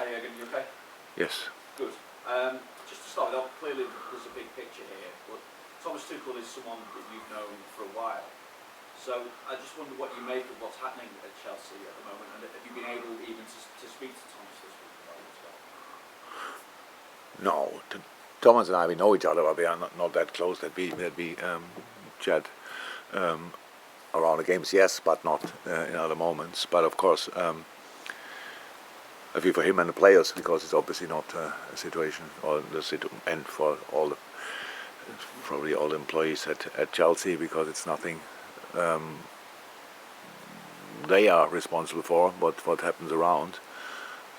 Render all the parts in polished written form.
Jurgen, you okay? Yes. Good. Just to start off, clearly there's a big picture here, but Thomas Tuchel is someone that you've known for a while. So I just wonder what you make of what's happening at Chelsea at the moment, and have you been able even to speak to Thomas this week about it as well? No, Thomas and I, we know each other, but we are not that close that we chat around the games, yes, but not in other moments. But of course, I feel for him and the players, because it's obviously not a situation, or and for probably all the employees at Chelsea, because it's nothing they are responsible for, but what happens around.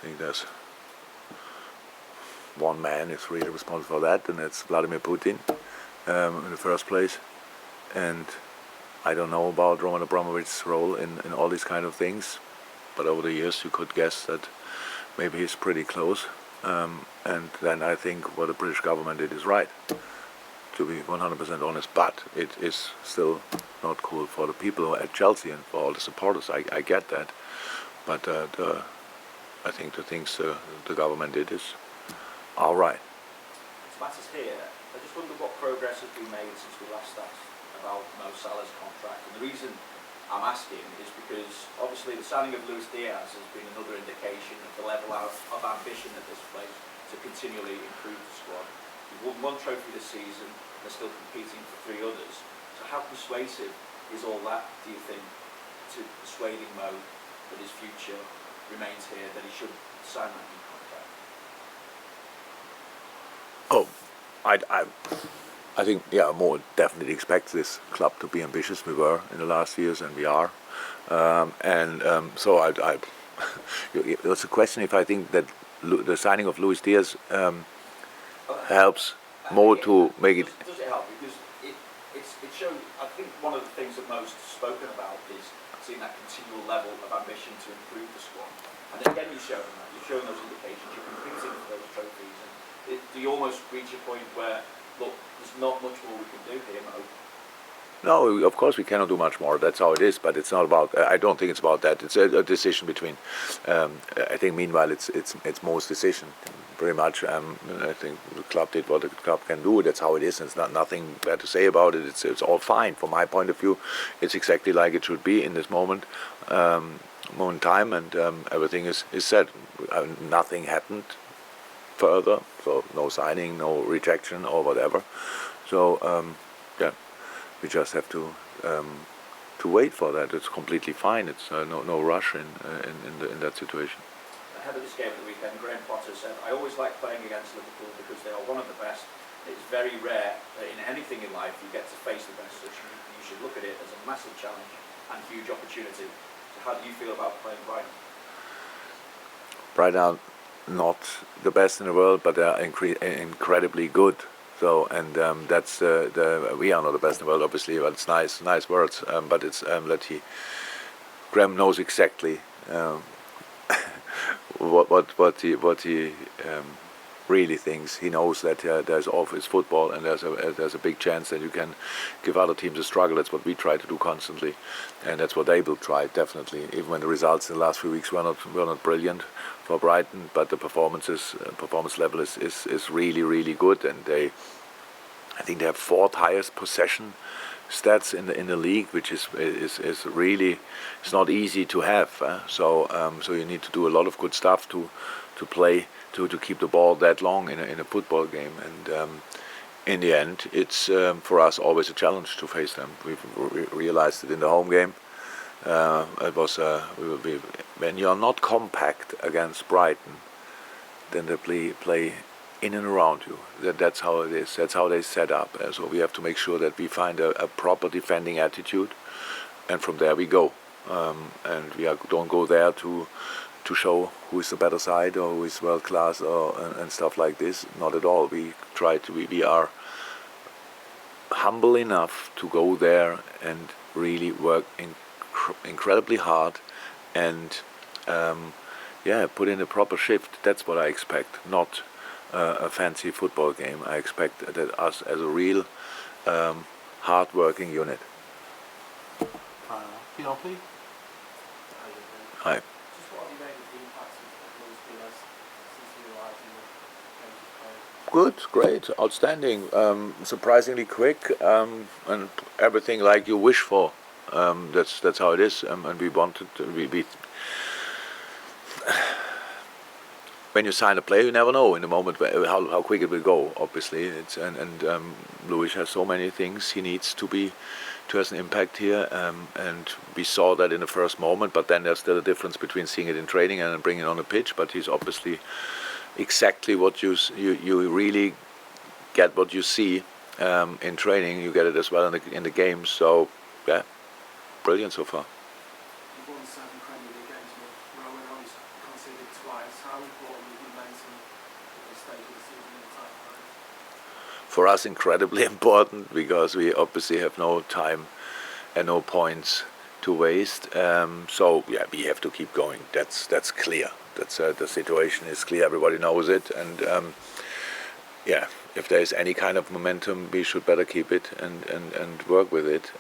I think there's one man is really responsible for that, and it's Vladimir Putin in the first place. And I don't know about Roman Abramovich's role in all these kind of things, but over the years you could guess that maybe he's pretty close. And then I think what the British government did is right, to be 100% honest. But it is still not cool for the people at Chelsea and for all the supporters. I get that, but I think the things the government did are right. Matters here. I just wonder what progress has been made since we last asked about Mo Salah's contract. And the reason I'm asking is because obviously the signing of Luis Diaz has been another indication of the level of ambition at this place to continually improve the squad. We've won one trophy this season, they're still competing for 3 others. So how persuasive is all that, do you think, to persuading Mo that his future remains here, that he should sign that new contract? Oh, I think, yeah, Mo definitely expects this club to be ambitious. We were in the last years, and we are. So it's a question if I think that the signing of Luis Diaz helps Mo to make it. Does it help? Because it shows. I think one of the things that Mo's spoken about is seeing that continual level of ambition to improve the squad. And again, you've shown that. You've shown those indications. You're competing for those trophies. And do you almost reach a point where, look, there's not much more we can do here, Mo? No, of course we cannot do much more. That's how it is. But it's not about. I don't think it's about that. It's a decision between. I think meanwhile it's Mo's decision, very much. I think the club did what the club can do. That's how it is. And it's nothing bad to say about it. It's all fine from my point of view. It's exactly like it should be in this moment in time, and everything is set. Nothing happened further, so no signing, no rejection or whatever. So yeah. We just have to wait for that. It's completely fine. It's no rush in that situation. Ahead of this game at the weekend, Graham Potter said, "I always like playing against Liverpool because they are one of the best. It's very rare that in anything in life you get to face the best. So you should look at it as a massive challenge and huge opportunity." So how do you feel about playing Brighton? Brighton are not the best in the world, but they are incredibly good. So, and that's we are not the best in the world, obviously, but it's nice words. But it's Graham knows exactly what he really thinks. He knows that there's office football, and there's a big chance that you can give other teams a struggle. That's what we try to do constantly, and that's what they will try definitely. Even when the results in the last few weeks were not brilliant for Brighton, but the performance level is really good, and I think they have 4th highest possession stats in the league, which is really, it's not easy to have. So you need to do a lot of good stuff to play to keep the ball that long in a football game, and in the end it's for us always a challenge to face them. We've realized it in the home game. It was when you are not compact against Brighton, then they play in and around you. That's how it is. That's how they set up. So we have to make sure that we find a proper defending attitude, and from there we go. And we don't go there to show who is the better side or who is world class and stuff like this. Not at all. We try to. We are humble enough to go there and really work incredibly hard, and put in a proper shift. That's what I expect. Not a fancy football game. I expect that us as a real hard-working unit. PRP? Hi. Just what have you made of the impact of Luis Diaz Good, great, outstanding, surprisingly quick, and everything like you wish for. That's how it is, and we wanted we when you sign a player, you never know in the moment how quick it will go. Obviously, it's and Luis has so many things he needs to have an impact here, and we saw that in the first moment. But then there's still a difference between seeing it in training and bringing it on the pitch. But he's obviously exactly what you really get what you see in training. You get it as well in the game. So yeah, brilliant so far. You've won 7 Premier League games in a row and only conceded twice. How important is momentum at this stage of the season in the title race? For us, incredibly important because we obviously have no time and no points to waste. So yeah, we have to keep going. That's clear. That's the situation is clear. Everybody knows it, and yeah, if there is any kind of momentum, we should better keep it and work with it.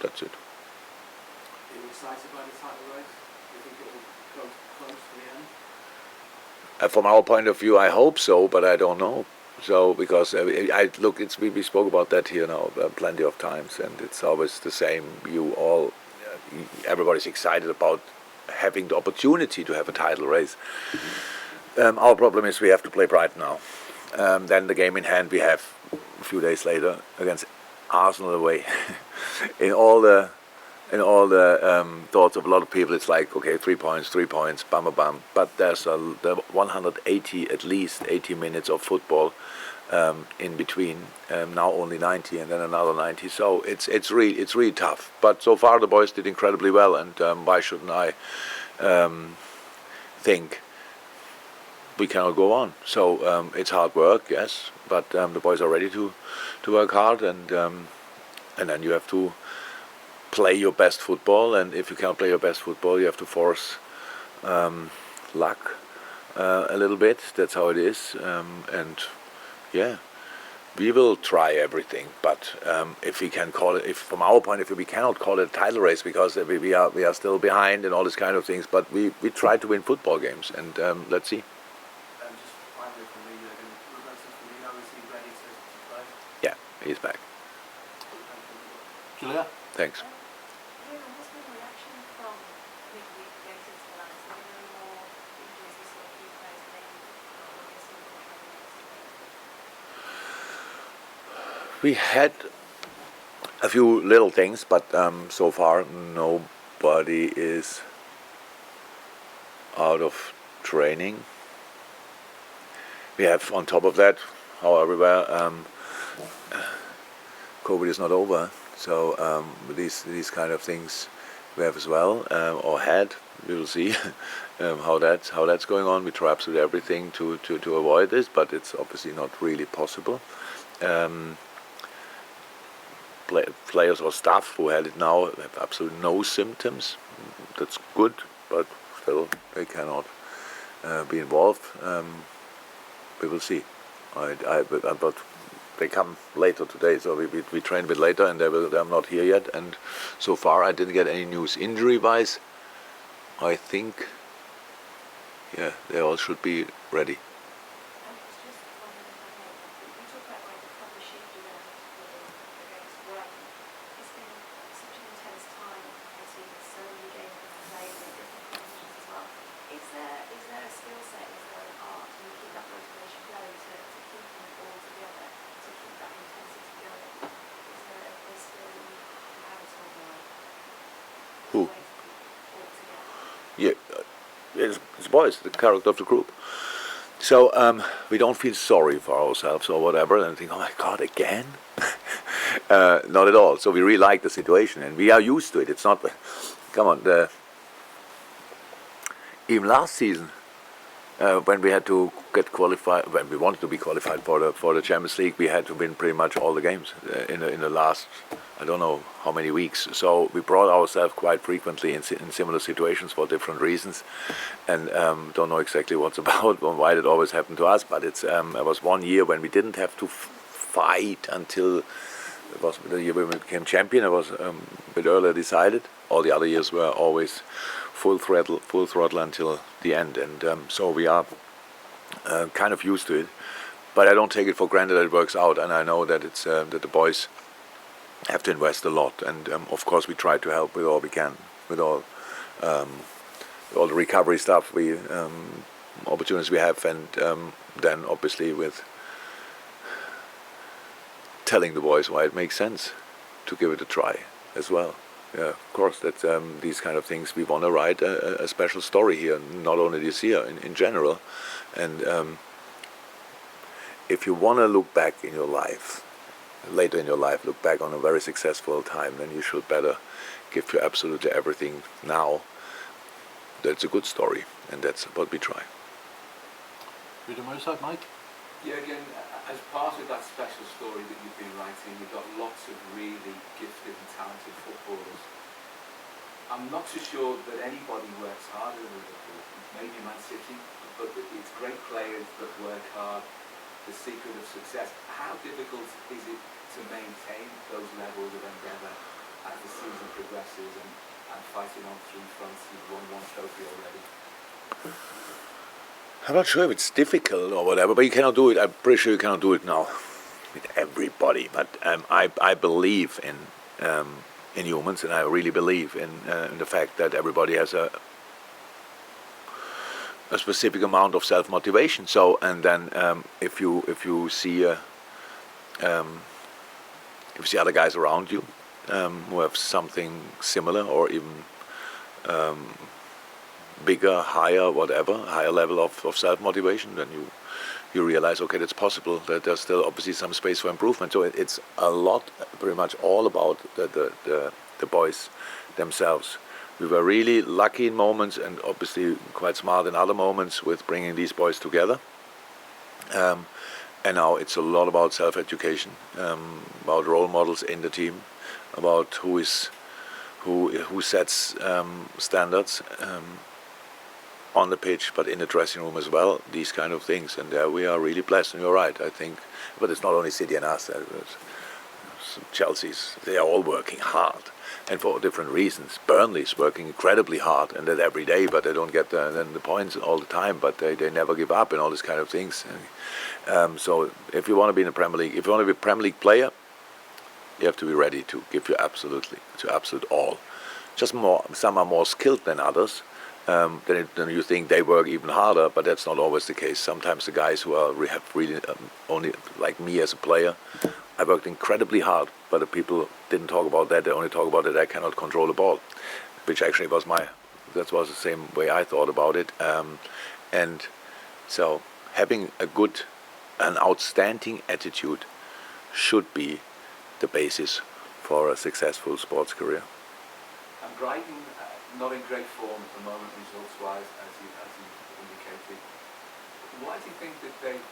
That's it. Are you excited by the title race? Do you think it will go close to the end? From our point of view, I hope so, but I don't know. So because we spoke about that here now plenty of times, and it's always the same. Everybody's excited about having the opportunity to have a title race. Our problem is we have to play Brighton now. Then the game in hand we have a few days later against Arsenal away. in all the thoughts of a lot of people, it's like, okay, 3 points, bam, bam. But there's the 180, at least 80 minutes of football in between. Now only 90, and then another 90. So it's really tough. But so far the boys did incredibly well, and why shouldn't I think we cannot go on? So it's hard work, yes, but the boys are ready to work hard, and then you have to play your best football, and if you can't play your best football, you have to force luck a little bit. That's how it is, and yeah, we will try everything. But if we can call it, from our point of view, we cannot call it a title race because we are still behind and all these kind of things. But we try to win football games, and let's see. Just finally from me, Roberto Firmino, is he ready to play? Yeah, he's back. Julia? Thanks. What's been the reaction from midweek going into the last? Are there any more injuries? We saw a few players maybe missing from training yesterday. We had a few little things, but so far nobody is out of training. We have on top of that, however, COVID is not over. So these kind of things we have as well, or had. We will see how that's going on. We try absolutely everything to avoid this, but it's obviously not really possible. Players or staff who had it now have absolutely no symptoms. That's good, but still they cannot be involved. We will see. But they come later today, so we train a bit later, and they're not here yet. And so far, I didn't get any news injury-wise. I think, yeah, they all should be ready. I was just wondering if I may, you talk about like the cover shift you then against Brighton. It's been such an intense time. I've seen so many games being played in different competitions as well. Is there a skill set? Is there an art? Can you keep that motivation going to keep them all together, to keep that intensity going? Is there a skill you have at all, like Who? way to keep it all together? Yeah, it's boys, the character of the group. So we don't feel sorry for ourselves or whatever, and think, oh my God, again? Not at all. So we really like the situation, and we are used to it. It's not, come on, even last season, when we had to get qualified, when we wanted to be qualified for the Champions League, we had to win pretty much all the games in the last, I don't know how many weeks. So we brought ourselves quite frequently in similar situations for different reasons, and don't know exactly what's about or why it always happened to us. But there was one year when we didn't have to fight until it was the year when we became champion. It was a bit earlier decided. All the other years were always full throttle until the end, and so we are kind of used to it. But I don't take it for granted that it works out, and I know that it's that the boys have to invest a lot, and of course we try to help with all we can, with all the recovery stuff, opportunities we have, and then obviously with telling the boys why it makes sense to give it a try as well. Yeah, of course, that's these kind of things. We want to write a special story here, not only this year, in general. And if you want to look back in your life, later in your life, look back on a very successful time, then you should better give you absolutely everything now. That's a good story, and that's what we try. Read on my side, Mike. Yeah, again, as part of that special story that you've been writing, you've got lots of really gifted and talented footballers. I'm not so sure that anybody works harder than Liverpool, maybe Man City, but it's great players that work hard, the secret of success. How difficult is it to maintain those levels of endeavour as the season progresses and fighting on three fronts? You've won one trophy already. I'm not sure if it's difficult or whatever, but you cannot do it. I'm pretty sure you cannot do it now with everybody. But I believe in humans, and I really believe in the fact that everybody has a specific amount of self-motivation. So, and then if you see other guys around you who have something similar or even bigger, higher, whatever, higher level of self-motivation, then you realize, okay, that's possible, that there's still obviously some space for improvement. So it's a lot, pretty much all about the boys themselves. We were really lucky in moments and obviously quite smart in other moments with bringing these boys together. And now it's a lot about self-education, about role models in the team, about who sets standards on the pitch, but in the dressing room as well, these kind of things. And we are really blessed, and you're right, I think. But it's not only City and us, Chelsea's, they are all working hard, and for different reasons. Burnley's working incredibly hard, and that every day, but they don't get the points all the time, but they never give up and all these kind of things. So if you want to be in the Premier League, if you want to be a Premier League player, you have to be ready to give your absolute all. Just some are more skilled than others. Then you think they work even harder, but that's not always the case. Sometimes the guys who have really only, like me as a player, I worked incredibly hard, but the people didn't talk about that. They only talk about that I cannot control the ball, which actually was that was the same way I thought about it. And so having an outstanding attitude should be the basis for a successful sports career. And Brighton, not in great form at the moment, results-wise, as you indicated. Why do you think that they've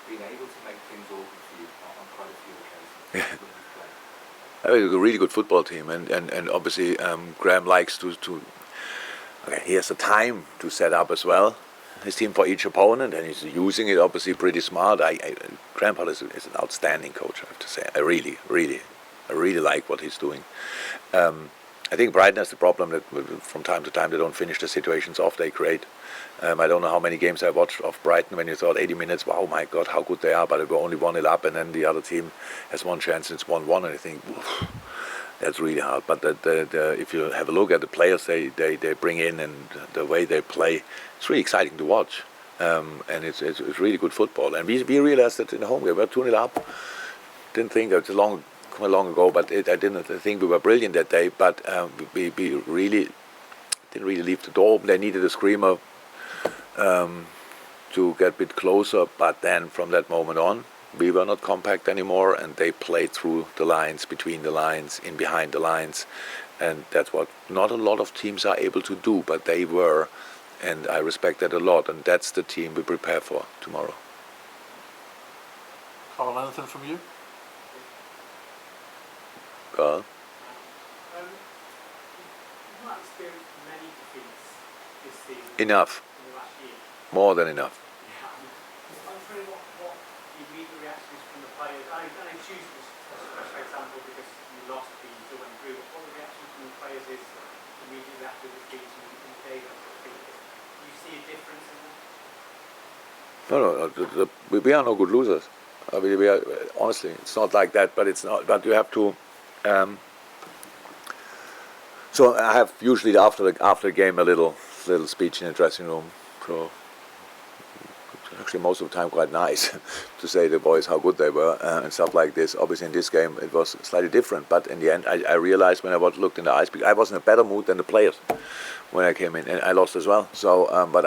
been able to make things awkward for you on quite a few occasions when you've played? It's a really good football team, and obviously Graham likes to okay, he has the time to set up as well his team for each opponent, and he's using it obviously pretty smart. Graham Potter is an outstanding coach, I have to say. I really like what he's doing. I think Brighton has the problem that from time to time they don't finish the situations off they create. I don't know how many games I watched of Brighton when you thought 80 minutes, wow, my God, how good they are, but they were only 1-0 up, and then the other team has one chance and it's 1-1, and I think, oof, that's really hard. But if you have a look at the players they bring in and the way they play, it's really exciting to watch. And it's really good football. And we realized that in the home game, we were 2-0 up. Didn't think that was quite long ago, but I didn't think we were brilliant that day. But we really didn't really leave the door open. They needed a screamer to get a bit closer. But then from that moment on, we were not compact anymore, and they played through the lines, between the lines, in behind the lines. And that's what not a lot of teams are able to do, but they were. And I respect that a lot, and that's the team we prepare for tomorrow. Carl, anything from you? Carl? You've not experienced many defeats this season. Enough. In the last year. More than enough. Yeah. I'm wondering what the immediate reactions from the players. I choose this as an example because you lost, but you still went through. But what the reaction from the players is immediately after the defeat and the day that defeat? Do you see a difference in that? No. We are no good losers. I mean, we are honestly. It's not like that, but it's not. But you have to. So I have usually after the game a little speech in the dressing room. So actually most of the time quite nice to say to the boys how good they were and stuff like this. Obviously in this game it was slightly different, but in the end I realized when I looked in the eyes, I was in a better mood than the players when I came in, and I lost as well. So, but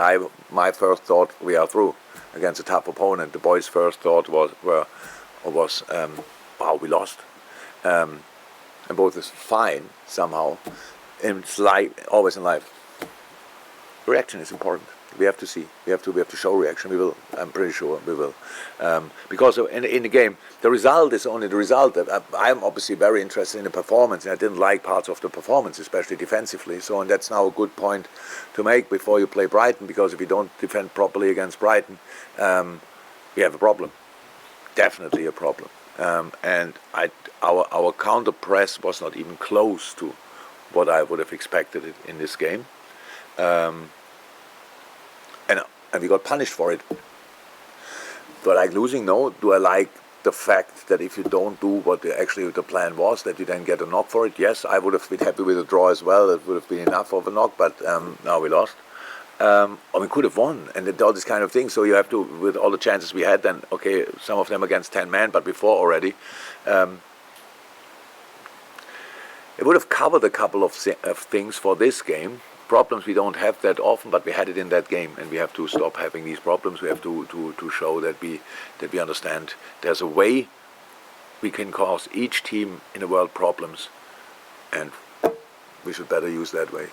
my first thought, we are through against a tough opponent. The boys' first thought was wow, we lost, and both is fine somehow. And it's like always in life, reaction is important. We have to see. We have to show reaction. We will. I'm pretty sure we will, because in the game, the result is only the result. I'm obviously very interested in the performance, and I didn't like parts of the performance, especially defensively. So, and that's now a good point to make before you play Brighton, because if you don't defend properly against Brighton, we have a problem. Definitely a problem. And our counter press was not even close to what I would have expected it in this game. And we got punished for it. Do I like losing? No. Do I like the fact that if you don't do what the plan was, that you then get a knock for it? Yes, I would have been happy with a draw as well. It would have been enough of a knock, but now we lost. Or we could have won, and all this kind of thing. So you have to, with all the chances we had, then, okay, some of them against 10 men, but before already, it would have covered a couple of things for this game. Problems we don't have that often, but we had it in that game, and we have to stop having these problems. We have to show that we understand there's a way we can cause each team in the world problems, and we should better use that way.